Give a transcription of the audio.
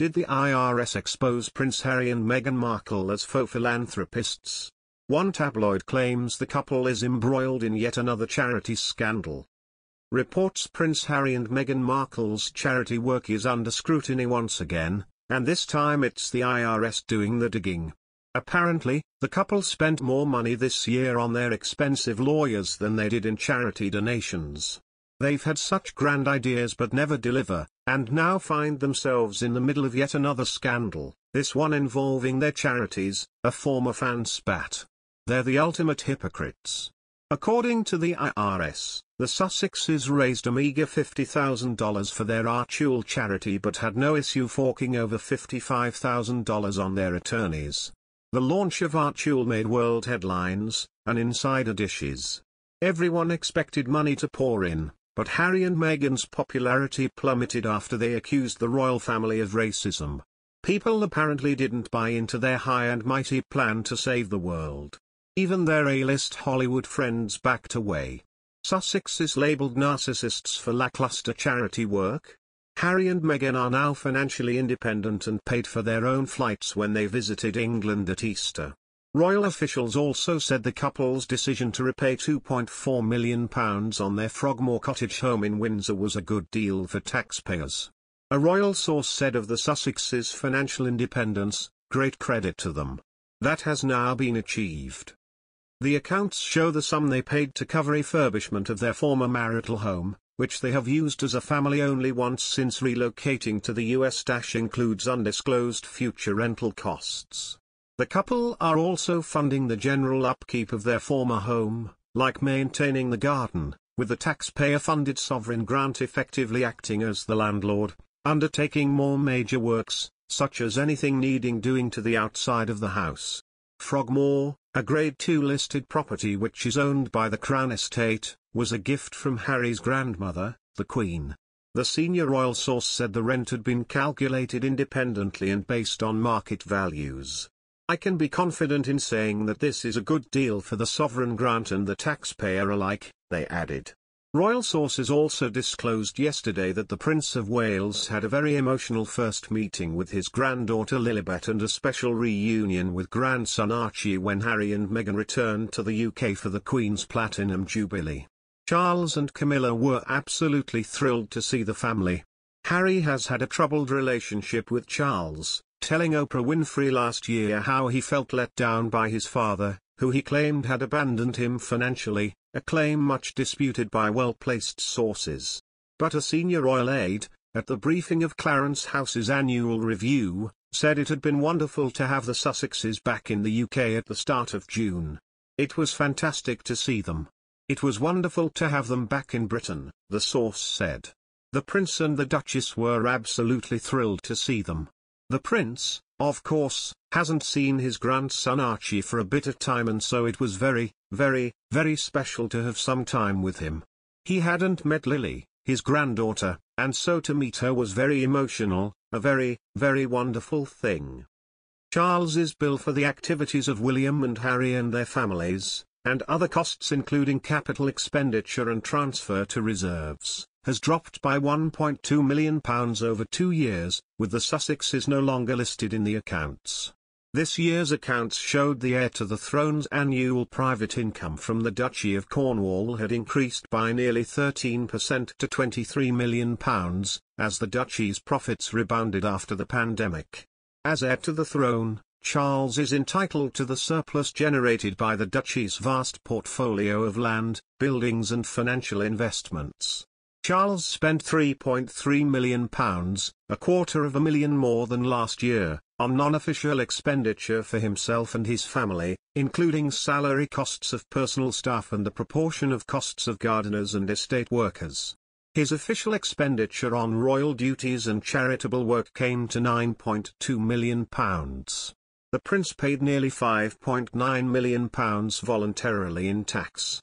did the IRS expose Prince Harry and Meghan Markle as faux philanthropists. One tabloid claims the couple is embroiled in yet another charity scandal. Reports Prince Harry and Meghan Markle's charity work is under scrutiny once again, and this time it's the IRS doing the digging. Apparently, the couple spent more money this year on their expensive lawyers than they did in charity donations. They've had such grand ideas but never deliver, and now find themselves in the middle of yet another scandal, this one involving their charities, a former fan spat. They're the ultimate hypocrites. According to the IRS, the Sussexes raised a meager $50,000 for their Archie charity but had no issue forking over $55,000 on their attorneys. The launch of Archie made world headlines, and insider dishes. Everyone expected money to pour in, but Harry and Meghan's popularity plummeted after they accused the royal family of racism. People apparently didn't buy into their high and mighty plan to save the world. Even their A-list Hollywood friends backed away. Sussexes labeled narcissists for lackluster charity work. Harry and Meghan are now financially independent and paid for their own flights when they visited England at Easter. Royal officials also said the couple's decision to repay £2.4 million on their Frogmore Cottage home in Windsor was a good deal for taxpayers. A royal source said of the Sussexes' financial independence, "Great credit to them. That has now been achieved." The accounts show the sum they paid to cover refurbishment of their former marital home, which they have used as a family only once since relocating to the US. Includes undisclosed future rental costs. The couple are also funding the general upkeep of their former home, like maintaining the garden, with the taxpayer-funded sovereign grant effectively acting as the landlord, undertaking more major works, such as anything needing doing to the outside of the house. Frogmore, a Grade 2 listed property which is owned by the Crown Estate, was a gift from Harry's grandmother, the Queen. The senior royal source said the rent had been calculated independently and based on market values. "I can be confident in saying that this is a good deal for the sovereign grant and the taxpayer alike," they added. Royal sources also disclosed yesterday that the Prince of Wales had a very emotional first meeting with his granddaughter Lilibet and a special reunion with grandson Archie when Harry and Meghan returned to the UK for the Queen's Platinum Jubilee. Charles and Camilla were absolutely thrilled to see the family. Harry has had a troubled relationship with Charles, telling Oprah Winfrey last year how he felt let down by his father, who he claimed had abandoned him financially, a claim much disputed by well-placed sources. But a senior royal aide, at the briefing of Clarence House's annual review, said it had been wonderful to have the Sussexes back in the UK at the start of June. "It was fantastic to see them. It was wonderful to have them back in Britain," the source said. The Prince and the Duchess were absolutely thrilled to see them. The Prince, of course, hasn't seen his grandson Archie for a bit of time, and so it was very, very, very special to have some time with him. He hadn't met Lily, his granddaughter, and so to meet her was very emotional, a very, very wonderful thing. Charles's bill for the activities of William and Harry and their families, and other costs including capital expenditure and transfer to reserves, has dropped by £1.2 million over 2 years, with the Sussexes no longer listed in the accounts. This year's accounts showed the heir to the throne's annual private income from the Duchy of Cornwall had increased by nearly 13% to £23 million, as the duchy's profits rebounded after the pandemic. As heir to the throne, Charles is entitled to the surplus generated by the duchy's vast portfolio of land, buildings and financial investments. Charles spent £3.3 million, £250,000 more than last year, on non-official expenditure for himself and his family, including salary costs of personal staff and the proportion of costs of gardeners and estate workers. His official expenditure on royal duties and charitable work came to £9.2 million. The Prince paid nearly £5.9 million voluntarily in tax.